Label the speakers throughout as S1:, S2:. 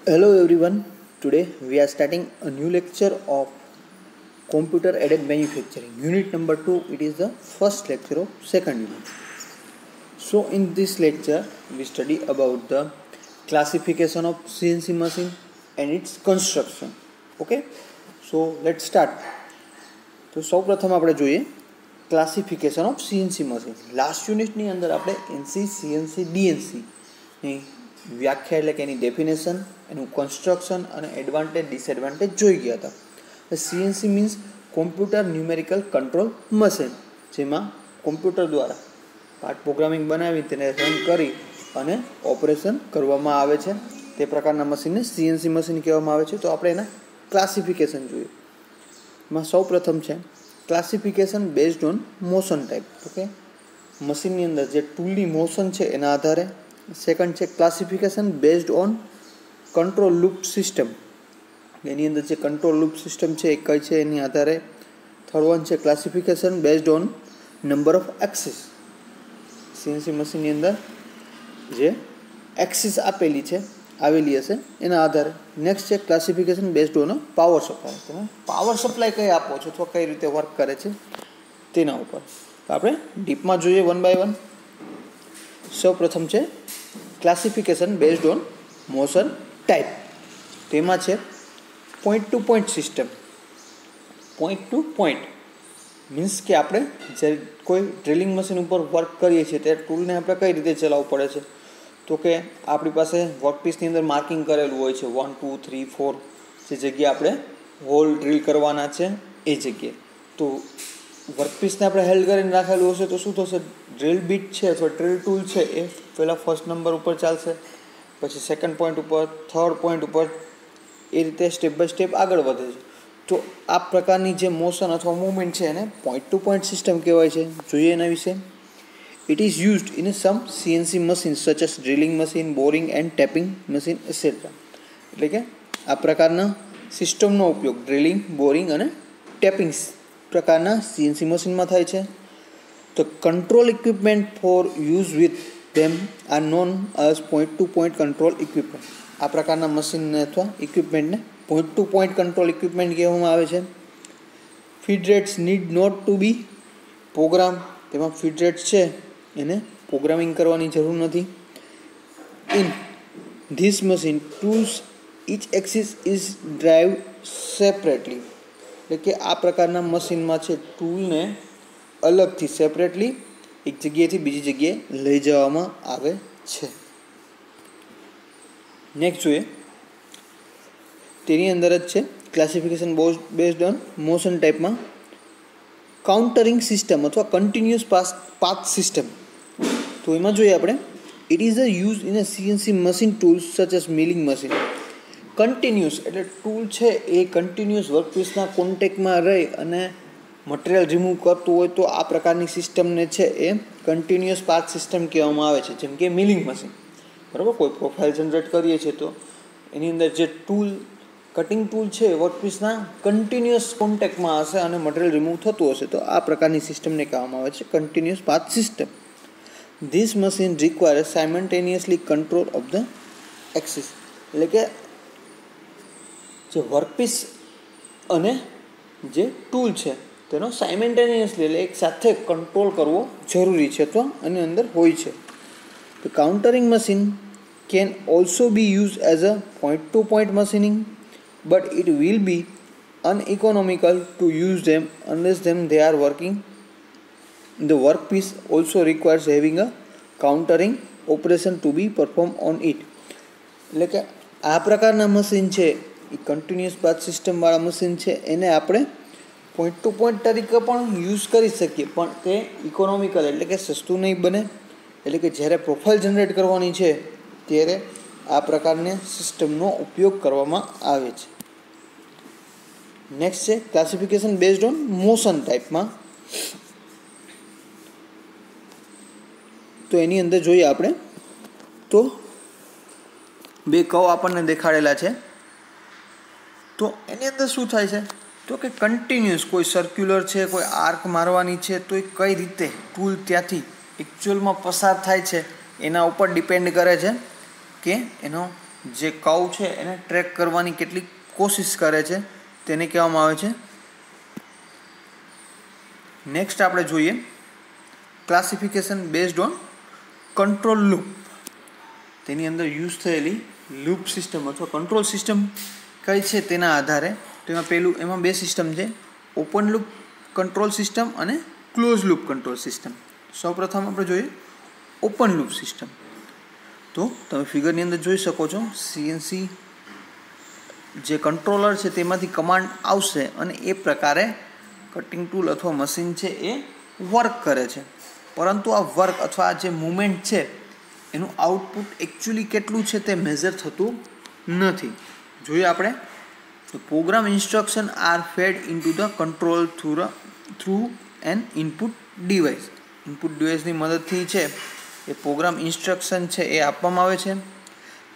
S1: Hello everyone. Today we are starting a new lecture of computer aided manufacturing. Unit number 2. It is the first lecture of second unit. So in this lecture we study about the classification of CNC machine and its construction. Okay. So let's start. તો સૌપ્રથમ આપણે જોઈએ classification of CNC machine. Last યુનિટની અંદર આપણે NC, CNC, ડીએનસીની વ્યાખ્યા એટલે કે એની ડેફિનેશન, એનું કન્સ્ટ્રક્શન અને એડવાન્ટેજ ડિસએડવાન્ટેજ જોઈ ગયા હતા. CNC means computer numerical control machine, જેમાં કોમ્પ્યુટર દ્વારા પાર્ટ પ્રોગ્રામિંગ બનાવી તેને રન કરી અને ઓપરેશન કરવામાં આવે છે. તે પ્રકારના મશીનને સીએનસી મશીન કહેવામાં આવે છે. તો આપણે એના ક્લાસિફિકેશન જોઈએ. માં સૌ પ્રથમ છે classification based on motion type. Okay, મશીનની અંદર જે ટૂલની મોશન છે એના આધારે. સેકન્ડ છે classification based on control loop system, એની અંદર જે કંટ્રોલ લૂપ સિસ્ટમ છે એ કઈ છે એની આધારે. થર્ડ વન છે classification based on number of axis, CNC મશીનની અંદર જે એક્સિસ આવેલી હશે એના આધારે. નેક્સ્ટ છે classification based on power supply, તમે પાવર સપ્લાય કઈ આપો છો અથવા કઈ રીતે વર્ક કરે છે તેના ઉપર. તો આપણે ડીપમાં જોઈએ વન બાય વન. સૌ પ્રથમ છે classification based on motion type. તેમાં છે point to point system. Point to point means કે આપણે જ્યારે કોઈ ડ્રિલિંગ મશીન ઉપર વર્ક કરીએ છીએ ત્યારે ટૂલને આપણે કઈ રીતે ચલાવવું પડે છે. તો કે આપણી પાસે વર્કપીસની અંદર માર્કિંગ કરેલું હોય છે 1, 2, 3, 4, જે જગ્યાએ આપણે હોલ ડ્રીલ કરવાના છે એ જગ્યાએ. તો વર્કપીસને આપણે હેલ્ડ કરીને રાખેલું હશે તો શું થશે, ડ્રીલ બીટ છે અથવા ડ્રીલ ટૂલ છે એ પહેલાં ફર્સ્ટ નંબર ઉપર ચાલશે, પછી સેકન્ડ પોઈન્ટ ઉપર, થર્ડ પોઈન્ટ ઉપર, એ રીતે સ્ટેપ બાય સ્ટેપ આગળ વધે છે. તો આ પ્રકારની જે મોશન અથવા મૂવમેન્ટ છે એને પોઈન્ટ ટુ પોઈન્ટ સિસ્ટમ કહેવાય છે. જોઈએ એના વિશે. It is used in some CNC machines such as drilling machine, boring and tapping machine, etc. એટલે કે આ પ્રકારના સિસ્ટમનો ઉપયોગ ડ્રિલિંગ, બોરિંગ અને ટેપિંગ પ્રકારના સીએનસી મશીનમાં થાય છે. તો control equipment for use with them are known as point to point control equipment. આ પ્રકારના મશીનને અથવા ઇક્વિપમેન્ટને point to point control equipment કહેવામાં આવે છે. Feed rates need not to be program. તેમાં ફીડ રેટ્સ છે એને પ્રોગ્રામિંગ કરવાની જરૂર નથી. In this machine tools each axis is drive separately. એટલે કે આ પ્રકારના મશીનમાં છે ટૂલને અલગથી સેપરેટલી એક જગ્યાએથી બીજી જગ્યાએ લઈ જવામાં આવે છે. નેક્સ્ટ જોઈએ, તેની અંદર જ છે ક્લાસિફિકેશન બેઝડ ઓન મોશન ટાઈપમાં કાઉન્ટરિંગ સિસ્ટમ અથવા કન્ટિન્યુઅસ પાથ સિસ્ટમ. તો એમાં જોઈએ આપણે it is a use in a CNC machine tools such as milling machine. Continuous એટલે ટૂલ છે એ કન્ટિન્યુઅસ વર્કપીસના કોન્ટેક્ટમાં રહી અને મટીરિયલ રિમૂવ કરતું હોય તો આ પ્રકારની સિસ્ટમને છે એ કન્ટિન્યુઅસ પાથ સિસ્ટમ કહેવામાં આવે છે. જેમ કે મિલિંગ મશીન, બરાબર, કોઈ પ્રોફાઇલ જનરેટ કરીએ છીએ તો એની અંદર જે ટૂલ કટિંગ ટૂલ છે વર્કપીસના કન્ટિન્યુઅસ કોન્ટેક્ટમાં હશે અને મટીરિયલ રિમૂવ થતું હશે તો આ પ્રકારની સિસ્ટમને કહેવામાં આવે છે continuous path system. This machine require simultaneously control of the axis. એટલે કે જે વર્કપીસ અને જે ટૂલ છે તેનો સાયમલ્ટેનિયસલી એટલે એક સાથે કંટ્રોલ કરવો જરૂરી છે અથવા એની અંદર હોય છે. તો contouring machine can also be use as a point to point machining, but it will be uneconomical to use them unless they are working. The workpiece also requires having a countering operation to be performed on it. એટલે કે આ પ્રકારના machine છે એ continuous path સિસ્ટમવાળા machine છે એને આપણે point to point તરીકે પણ યુઝ કરી શકીએ, પણ તે ઇકોનોમિકલ એટલે કે સસ્તું નહીં બને. એટલે કે જ્યારે પ્રોફાઇલ જનરેટ કરવાની છે ત્યારે આ પ્રકારની સિસ્ટમનો ઉપયોગ કરવામાં આવે છે. નેક્સ્ટ છે ક્લાસિફિકેશન બેઝડ ઓન મોશન ટાઈપમાં. તો એની અંદર જોઈએ આપણે તો બે કર્વ આપણને દેખાડેલા છે. તો એની અંદર શું થાય છે તો કે કન્ટિન્યુઅસ કોઈ સર્ક્યુલર છે, કોઈ આર્ક મારવાની છે તો એ કઈ રીતે ટૂલ ત્યાંથી એકચ્યુઅલમાં પસાર થાય છે એના ઉપર ડિપેન્ડ કરે છે કે એનો જે કર્વ છે એને ટ્રેક કરવાની કેટલી કોશિશ કરે છે તેને કહેવામાં આવે છે. નેક્સ્ટ આપણે જોઈએ classification based on control loop. તેની અંદર યુઝ થયેલી લૂપ સિસ્ટમ અથવા કંટ્રોલ સિસ્ટમ કઈ છે તેના આધારે એમાં બે સિસ્ટમ છે, ઓપન લૂપ કંટ્રોલ સિસ્ટમ અને ક્લોઝ લૂપ કંટ્રોલ સિસ્ટમ. સૌપ્રથમ આપણે જોઈએ ઓપન લૂપ સિસ્ટમ. તો તમે ફિગરની અંદર જોઈ શકો છો સીએનસી જે કંટ્રોલર છે તેમાંથી કમાન્ડ આવશે અને એ પ્રકારે કટિંગ ટૂલ અથવા મશીન છે એ વર્ક કરે છે. પરંતુ આ વર્ક અથવા આ જે મુવમેન્ટ છે એનું આઉટપુટ એકચ્યુઅલી કેટલું છે તે મેઝર થતું નથી. જોઈએ આપણે તો program instruction are fed into the control through an input device. Input ડિવાઇસની મદદથી છે એ પ્રોગ્રામ ઇન્સ્ટ્રક્શન છે એ આપવામાં આવે છે.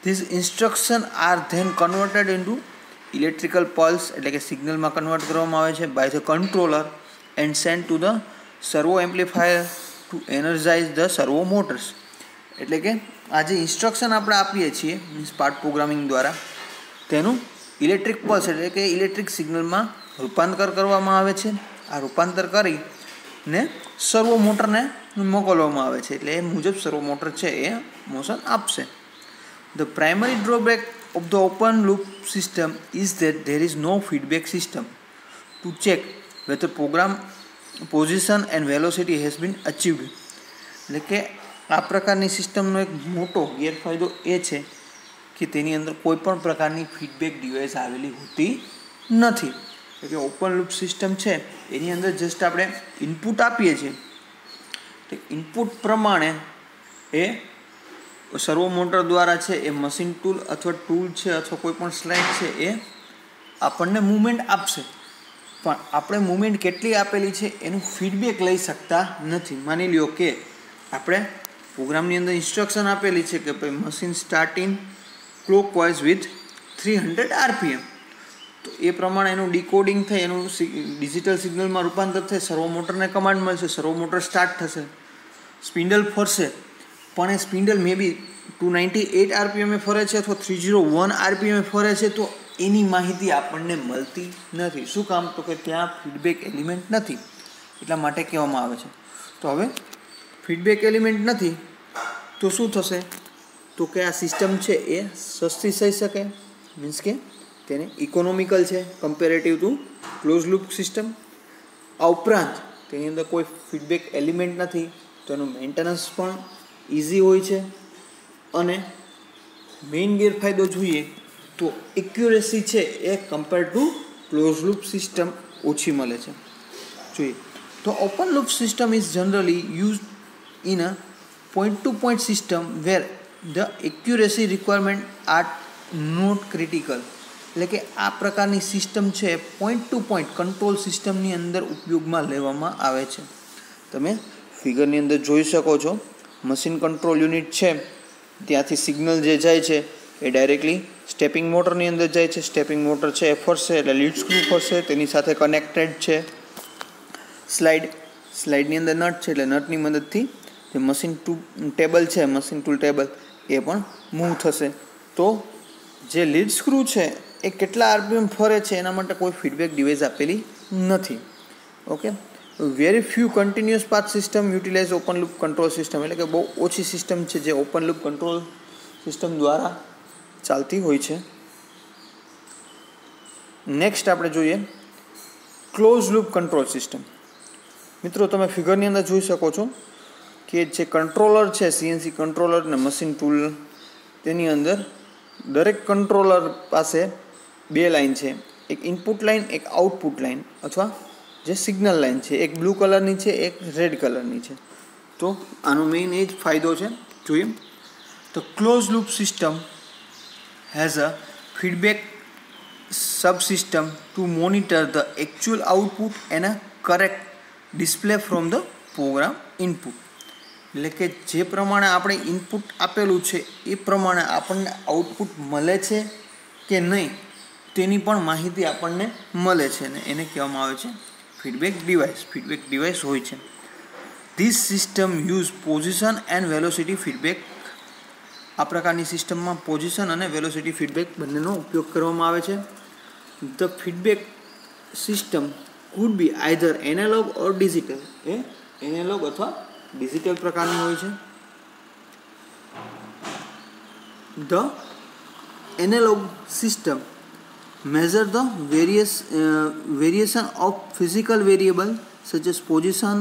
S1: This instruction are then converted into electrical pulse એટલે કે સિગ્નલમાં કન્વર્ટ કરવામાં આવે છે by the controller and send to the servo amplifier to energise the servo motors. એટલે કે આ જે ઇન્સ્ટ્રક્શન આપણે આપીએ છીએ મીન્સ પાર્ટ પ્રોગ્રામિંગ દ્વારા તેનું ઇલેક્ટ્રિક પલ્સ એટલે કે ઇલેક્ટ્રિક સિગ્નલમાં રૂપાંતર કરવામાં આવે છે. આ રૂપાંતર કરીને સર્વો મોટરને મોકલવામાં આવે છે એટલે એ મુજબ સર્વો મોટર છે એ મોશન આપશે. The primary drawback of the open loop system is that there is no feedback system to check whether program position and velocity has been achieved. એટલે કે આ પ્રકારની સિસ્ટમનો એક મોટો ગેરફાયદો એ છે કે તેની અંદર કોઈ પણ પ્રકારની ફીડબેક ડિવાઇસ આવેલી હોતી નથી. એટલે કે ઓપન લૂપ સિસ્ટમ છે એની અંદર જસ્ટ આપણે ઇનપુટ આપીએ છીએ તો ઇનપુટ પ્રમાણે એ સર્વો મોટર દ્વારા છે એ મશીન ટૂલ અથવા ટૂલ છે અથવા કોઈ પણ સ્લાઇડ છે એ આપણને મૂવમેન્ટ આપશે. પણ આપણે મૂવમેન્ટ કેટલી આપેલી છે એનું ફીડબેક લઈ શકતા નથી. માની લ્યો કે આપણે પ્રોગ્રામની અંદર ઇન્સ્ટ્રક્શન આપેલી છે કે ભાઈ machine start in clockwise with 300 RPM. તો એ પ્રમાણે એનું ડિકોડિંગ થઈ એનું ડિજિટલ સિગ્નલમાં રૂપાંતર થઈ સર્વો મોટરને કમાન્ડ મળશે, સર્વો મોટર સ્ટાર્ટ થશે, સ્પિન્ડલ ફરશે. પણ એ સ્પિન્ડલ મે બી 298 RPM ફરે છે અથવા 301 RPM ફરે છે તો એની માહિતી આપણને મળતી નથી. શું કામ? તો કે ત્યાં ફીડબેક એલિમેન્ટ નથી. એટલા માટે કહેવામાં આવે છે. તો હવે ફીડબેક એલિમેન્ટ નથી તો શું થશે? તો કે આ સિસ્ટમ છે એ સસ્તી થઈ શકે મીન્સ કે તેને ઇકોનોમિકલ છે comparative to close loop system. આ ઉપરાંત તેની અંદર કોઈ ફીડબેક એલિમેન્ટ નથી તો એનું મેન્ટેનન્સ પણ ઇઝી હોય છે. અને મેઇન ગેરફાયદો જોઈએ તો એક્યુરેસી છે એ compare to close loop system ઓછી મળે છે. જોઈએ તો open loop system is generally use in a point to point system where the accuracy requirement are not critical. એટલે કે આ પ્રકારની સિસ્ટમ છે પોઈન્ટ ટુ પોઈન્ટ કંટ્રોલ સિસ્ટમની અંદર ઉપયોગમાં લેવામાં આવે છે. તમે ફિગરની અંદર જોઈ શકો છો મશીન કંટ્રોલ યુનિટ છે ત્યાંથી સિગ્નલ જે જાય છે એ ડાયરેક્ટલી સ્ટેપિંગ મોટરની અંદર જાય છે. સ્ટેપિંગ મોટર છે એ ફરશે એટલે લીડ સ્ક્રૂ ફરશે, તેની સાથે કનેક્ટેડ છે સ્લાઇડની અંદર નટ છે એટલે નટની મદદથી જે મશીન ટેબલ છે મશીન ટૂલ ટેબલ એ પણ મૂવ થશે. તો જે લીડ સ્ક્રૂ છે એ કેટલા RPM ફરે છે એના માટે કોઈ ફીડબેક ડિવાઇસ આપેલી નથી. Okay, very few continuous path system utilise open loop control system. એટલે કે બહુ ઓછી સિસ્ટમ છે જે ઓપન લૂપ કંટ્રોલ સિસ્ટમ દ્વારા ચાલતી હોય છે. નેક્સ્ટ આપણે જોઈએ ક્લોઝ લૂપ કંટ્રોલ સિસ્ટમ. મિત્રો તમે ફિગરની અંદર જોઈ શકો છો કે જે કંટ્રોલર છે CNC કંટ્રોલર અને મશીન ટૂલ તેની અંદર દરેક કંટ્રોલર પાસે બે લાઇન છે, એક ઇનપુટ લાઇન એક આઉટપુટ લાઇન અથવા જે સિગ્નલ લાઇન છે, એક બ્લુ કલરની છે એક રેડ કલરની છે. તો આનો મેઇન એ જ ફાયદો છે. જોઈએ તો close loop system has a feedback subsystem to monitor the actual output and a correct display from the program input. એટલે કે જે પ્રમાણે આપણે ઇનપુટ આપેલું છે એ પ્રમાણે આપણને આઉટપુટ મળે છે કે નહીં તેની પણ માહિતી આપણને મળે છે અને એને કહેવામાં આવે છે ફીડબેક ડિવાઇસ હોય છે. This system use position and velocity feedback આ પ્રકારની સિસ્ટમમાં પોઝિશન અને વેલોસિટી ફીડબેક બંનેનો ઉપયોગ કરવામાં આવે છે. The feedback system could be either analog or digital. એ એનાલોગ અથવા ડિજિટલ પ્રકારની હોય છે. The analog system measure the variation of physical variable such as position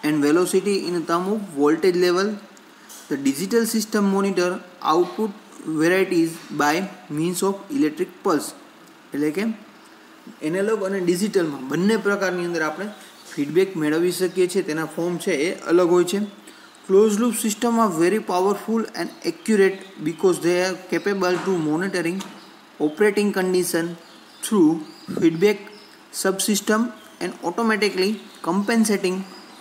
S1: and velocity in terms of voltage level. The digital system monitor output varieties by means of electric pulse. એટલે કે analogue અને ડિજિટલમાં બંને પ્રકારની અંદર આપણે feedback મેળવી શકીએ છીએ. તેના ફોર્મ છે એ અલગ હોય છે. Close loop system are very powerful and accurate because they are capable to monitoring operating condition through feedback subsystem and automatically compensating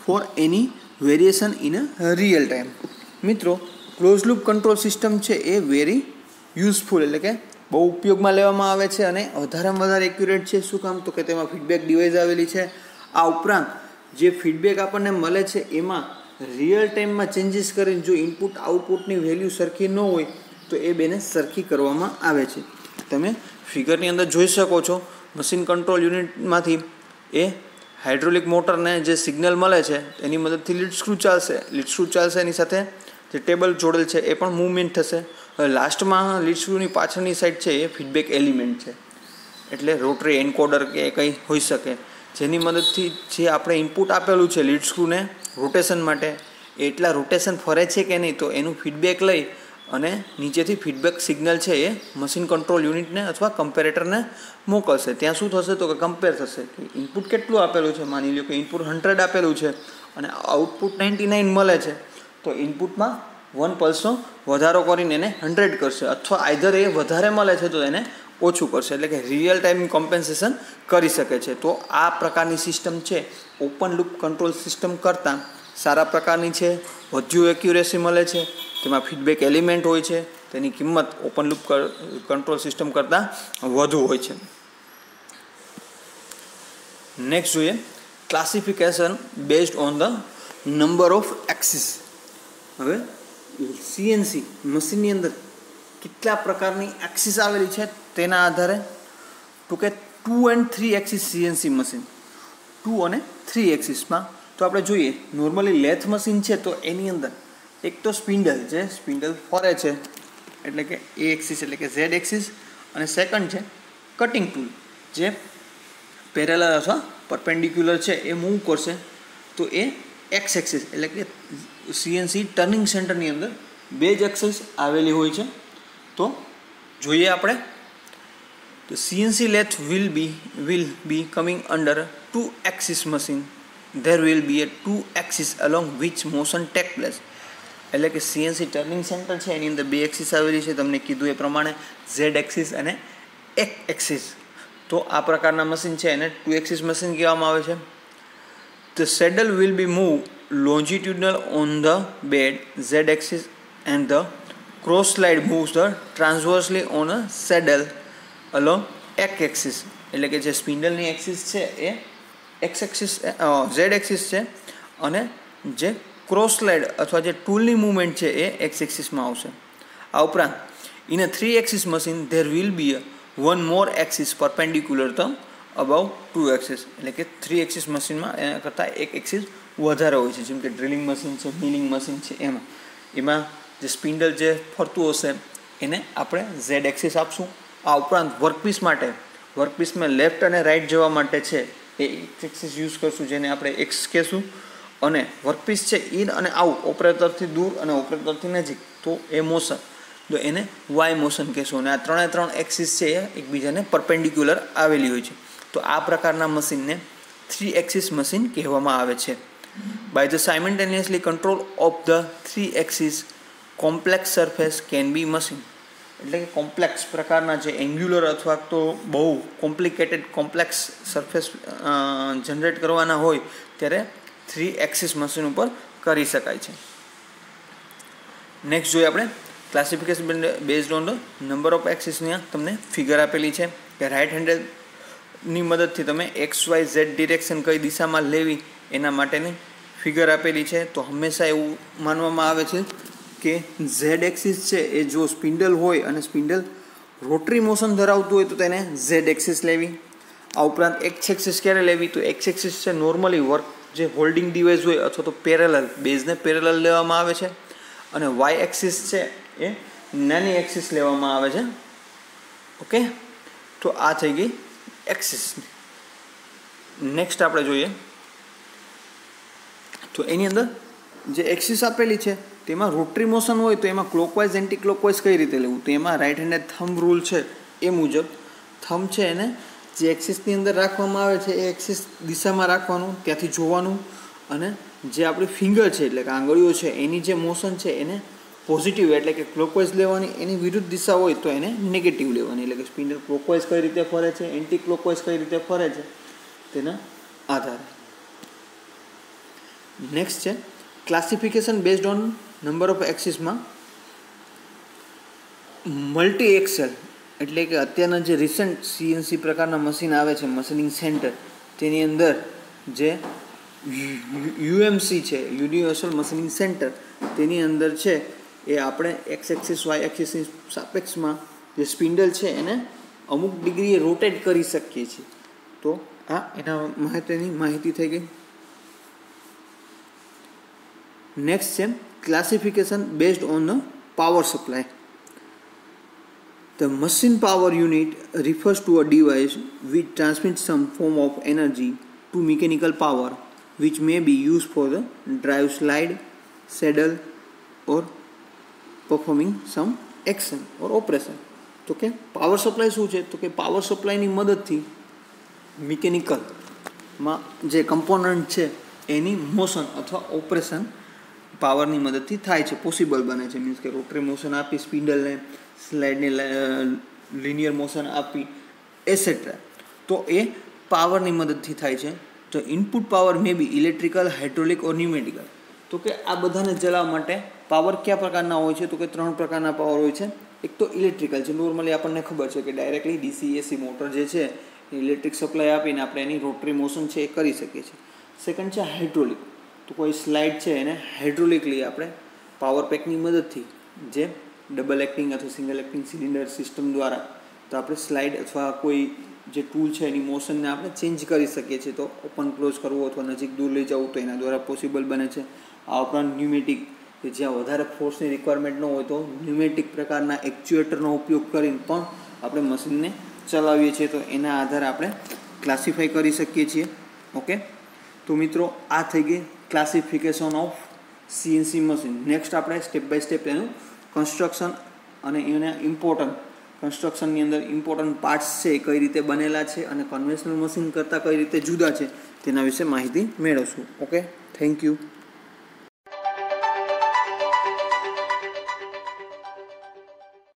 S1: for any variation in a real time. મિત્રો close loop control system છે એ very useful એટલે કે બહુ ઉપયોગમાં લેવામાં આવે છે અને વધારેમાં વધારે એક્યુરેટ છે. શું કામ? તો કે તેમાં ફીડબેક ડિવાઇસ આવેલી છે. આ ઉપરાંત જે ફીડબેક આપણને મળે છે એમાં રિયલ ટાઈમમાં ચેન્જીસ કરીને જો ઇનપુટ આઉટપુટની વેલ્યુ સરખી ન હોય તો એ બેને સરખી કરવામાં આવે છે. તમે ફિગરની અંદર જોઈ શકો છો મશીન કંટ્રોલ યુનિટમાંથી એ હાઇડ્રોલિક મોટરને જે સિગ્નલ મળે છે એની મદદથી લીડ સ્ક્રૂ ચાલશે એની સાથે જે ટેબલ જોડેલ છે એ પણ મૂવમેન્ટ થશે. હવે લાસ્ટમાં લીડ સ્ક્રૂની પાછળની સાઈડ છે એ ફીડબેક એલિમેન્ટ છે એટલે રોટરી એન્કોડર કે કંઈ હોઈ શકે જેની મદદથી જે આપણે ઇનપુટ આપેલું છે લીડ સ્ક્રૂને રોટેશન માટે એટલા રોટેશન ફરે છે કે નહીં તો એનું ફીડબેક લઈ અને નીચેથી ફીડબેક સિગ્નલ છે એ મશીન કંટ્રોલ યુનિટને અથવા કમ્પેરેટરને મોકલશે. ત્યાં શું થશે તો કે કમ્પેર થશે કે ઇનપુટ કેટલું આપેલું છે. માની લો કે ઇનપુટ 100 આપેલું છે અને આઉટપુટ 99 મળે છે તો ઇનપુટમાં 1 પલ્સનો વધારો કરીને એને 100 કરશે અથવા આઈધર એ વધારે મળે છે તો એને ઓછું કરશે એટલે કે રિયલ ટાઈમ કોમ્પેન્સેશન કરી શકે છે. તો આ પ્રકારની સિસ્ટમ છે ઓપન લૂપ કંટ્રોલ સિસ્ટમ કરતાં સારા પ્રકારની છે. વધુ એક્યુરેસી મળે છે. તેમાં ફીડબેક એલિમેન્ટ હોય છે. તેની કિંમત ઓપન લૂપ કંટ્રોલ સિસ્ટમ કરતાં વધુ હોય છે. નેક્સ્ટ જોઈએ classification based on the number of axis. હવે સીએનસી મશીનની અંદર કેટલા પ્રકારની એક્સિસ આવેલી છે તેના આધારે તો કે 2 and 3 એક્સિસ સીએનસી મશીન 2 અને 3 એક્સિસમાં તો આપણે જોઈએ નોર્મલી લેથ મશીન છે તો એની અંદર એક તો સ્પિન્ડલ ફરે છે એટલે કે એ એક્સિસ એટલે કે ઝેડ એક્સિસ અને સેકન્ડ છે કટિંગ ટૂલ જે પેરેલલ અથવા પરપેન્ડિક્યુલર છે એ મૂવ કરશે તો એ એક્સ એક્સિસ એટલે કે સીએનસી ટર્નિંગ સેન્ટરની અંદર બે જ એક્સિસ આવેલી હોય છે. તો જોઈએ આપણે તો CNC lathe will be coming under 2 axis machine. There will be a 2 axis along which motion take place. એટલે કે સીએનસી ટર્નિંગ સેન્ટર છે એની અંદર બે એક્સિસ આવેલી છે. તમને કીધું એ પ્રમાણે ઝેડ એક્સિસ અને એક્સ એક્સિસ. તો આ પ્રકારના મશીન છે એને 2 axis મશીન કહેવામાં આવે છે. The saddle will be moved longitudinal on the bed z axis and the cross slide moves the transversely on a saddle along x axis. એટલે કે જે સ્પિન્ડલની એક્સિસ છે એ એક્સ એક્સિસ ઝેડ એક્સિસ છે અને જે ક્રોસ સ્લાઇડ અથવા જે ટૂલની movement છે એ એક્સ એક્સિસમાં આવશે. આ ઉપરાંત in a 3 axis machine there will be one more axis perpendicular the about 2 axis. એટલે કે 3 axis મશીનમાં એના કરતાં એક એક્સિસ વધારે હોય છે. જેમ કે ડ્રિલિંગ મશીન છે, મિલિંગ મશીન છે એમાં જે સ્પિન્ડલ જે ફરતું હશે એને આપણે ઝેડ એક્સિસ આપશું. આ ઉપરાંત વર્કપીસમાં લેફ્ટ અને રાઇટ જવા માટે છે એ એક્સિસ યુઝ કરશું જેને આપણે એક્સ કહેશું. અને વર્કપીસ છે ઇન અને આઉટ ઓપરેટરથી દૂર અને ઓપરેટરથી નજીક તો એ મોશન તો એને વાય મોશન કહેશું. અને આ 3 એક્સિસ છે એ એકબીજાને પરપેન્ડિક્યુલર આવેલી હોય છે. તો આ પ્રકારના મશીનને 3 axis મશીન કહેવામાં આવે છે. By the simultaneously control of the 3 axis complex surface can be machine. એટલે કે કોમ્પ્લેક્સ પ્રકારના જે એંગ્યુલર અથવા તો બહુ કોમ્પ્લેક્સ સરફેસ જનરેટ કરવાના હોય ત્યારે 3 axis મશીન ઉપર કરી શકાય છે. નેક્સ્ટ જોઈએ આપણે classification based on the number of એક્સિસની તમને ફિગર આપેલી છે કે રાઇટ હેન્ડલની મદદથી તમે XYZ ડિરેક્શન કઈ દિશામાં લેવી એના માટેની ફિગર આપેલી છે. તો હંમેશા એવું માનવામાં આવે છે કે ઝેડ એક્સિસ છે એ જો સ્પિન્ડલ હોય અને સ્પિન્ડલ રોટરી મોશન ધરાવતું હોય તો તેને ઝેડ એક્સિસ લેવી. આ ઉપરાંત એક્સ એક્સિસ ક્યારે લેવી, તો એક્સ એક્સિસ છે નોર્મલી વર્ક જે હોલ્ડિંગ ડિવાઇસ હોય અથવા તો પેરેલલ બેઝને પેરેલલ લેવામાં આવે છે, અને વાય એક્સિસ છે એ નાની એક્સિસ લેવામાં આવે છે. ઓકે, તો આ થઈ ગઈ એક્સિસ. નેક્સ્ટ આપણે જોઈએ તો એની અંદર જે એક્સિસ આપેલી છે તેમાં રોટરી મોશન હોય તો એમાં ક્લોકવાઇઝ એન્ટી ક્લોકવાઇઝ કઈ રીતે લેવું, તો એમાં રાઇટ હેન્ડેડ થંબ રૂલ છે એ મુજબ થંબ છે એને જે એક્સિસની અંદર રાખવામાં આવે છે એ એક્સિસ દિશામાં રાખવાનું, ત્યાંથી જોવાનું, અને જે આપણી ફિંગર છે એટલે કે આંગળીઓ છે એની જે મોશન છે એને પોઝિટિવ એટલે કે ક્લોકવાઇઝ લેવાની, એની વિરુદ્ધ દિશા હોય તો એને નેગેટિવ લેવાની. એટલે કે સ્પિન્ડલ ક્લોકવાઇઝ કઈ રીતે ફરે છે, એન્ટી ક્લોકવાઇઝ કઈ રીતે ફરે છે તેના આધારે. નેક્સ્ટ છે classification based on number of એક્સિસમાં મલ્ટી એક્સેલ એટલે કે અત્યારના જે રિસન્ટ CNC પ્રકારના મશીન આવે છે મશીનિંગ સેન્ટર, તેની અંદર જે UMC છે યુનિવર્સલ મશીનિંગ સેન્ટર, તેની અંદર છે એ આપણે એક્સ એક્સિસ વાય એક્સિસની સાપેક્ષમાં જે સ્પિન્ડલ છે એને અમુક ડિગ્રીએ રોટેટ કરી શકીએ છીએ. તો આ એના મહત્વની માહિતી થઈ ગઈ. નેક્સ્ટ છે classification based on the power supply. The machine power unit refers to a device which transmits some form of energy to mechanical power which may be used for the drive, slide, saddle or performing some action or operation. તો કે power supply શું છે, તો કે power સપ્લાયની મદદથી મિકેનિકલમાં જે component છે એની motion અથવા ઓપરેશન પાવરની મદદથી થાય છે, પોસિબલ બને છે. મીન્સ કે રોટરી મોશન આપી સ્પિન્ડલને, સ્લાઇડને લિનિયર મોશન આપી એસેટ્રા, તો એ પાવરની મદદથી થાય છે. તો ઇનપુટ પાવર મે બી ઇલેક્ટ્રિકલ, હાઇડ્રોલિક ઓર ન્યુમેટિકલ. તો કે આ બધાને ચલાવવા માટે પાવર કયા પ્રકારના હોય છે, તો કે 3 પ્રકારના પાવર હોય છે. એક તો ઇલેક્ટ્રિકલ છે, નોર્મલી આપણને ખબર છે કે ડાયરેક્ટલી DC AC મોટર જે છે એ ઇલેક્ટ્રિક સપ્લાય આપીને આપણે એની રોટરી મોશન છે એ કરી શકીએ છીએ. સેકન્ડ છે હાઇડ્રોલિક. તો કોઈ સ્લાઇડ છે એને હાઇડ્રોલિકલી આપણે પાવર પેકની મદદથી જે ડબલ એક્ટિંગ અથવા સિંગલ એક્ટિંગ સિલિન્ડર સિસ્ટમ દ્વારા તો આપણે સ્લાઇડ અથવા કોઈ જે ટૂલ છે એની મોશનને આપણે ચેન્જ કરી શકીએ છીએ. તો ઓપન ક્લોઝ કરવું અથવા નજીક દૂર લઈ જવું તો એના દ્વારા પોસિબલ બને છે. આ ઉપરાંત ન્યુમેટિક કે જ્યાં વધારે ફોર્સની રિક્વાયરમેન્ટ ન હોય તો ન્યુમેટિક પ્રકારના એક્ચ્યુએટરનો ઉપયોગ કરીને પણ આપણે મશીનને ચલાવીએ છીએ. તો એના આધારે આપણે ક્લાસિફાઈ કરી શકીએ છીએ. ઓકે, તો મિત્રો આ થઈ ગઈ classification of CNC machine. Next આપણે સ્ટેપ બાય સ્ટેપ એનું કન્સ્ટ્રક્શન અને એના ઇમ્પોર્ટન્ટ કન્સ્ટ્રક્શનની અંદર ઇમ્પોર્ટન્ટ પાર્ટ્સ છે એ કઈ રીતે બનેલા છે અને કન્વેન્શનલ મશીન કરતાં કઈ રીતે જુદા છે તેના વિશે માહિતી મેળવશું. Okay, thank you.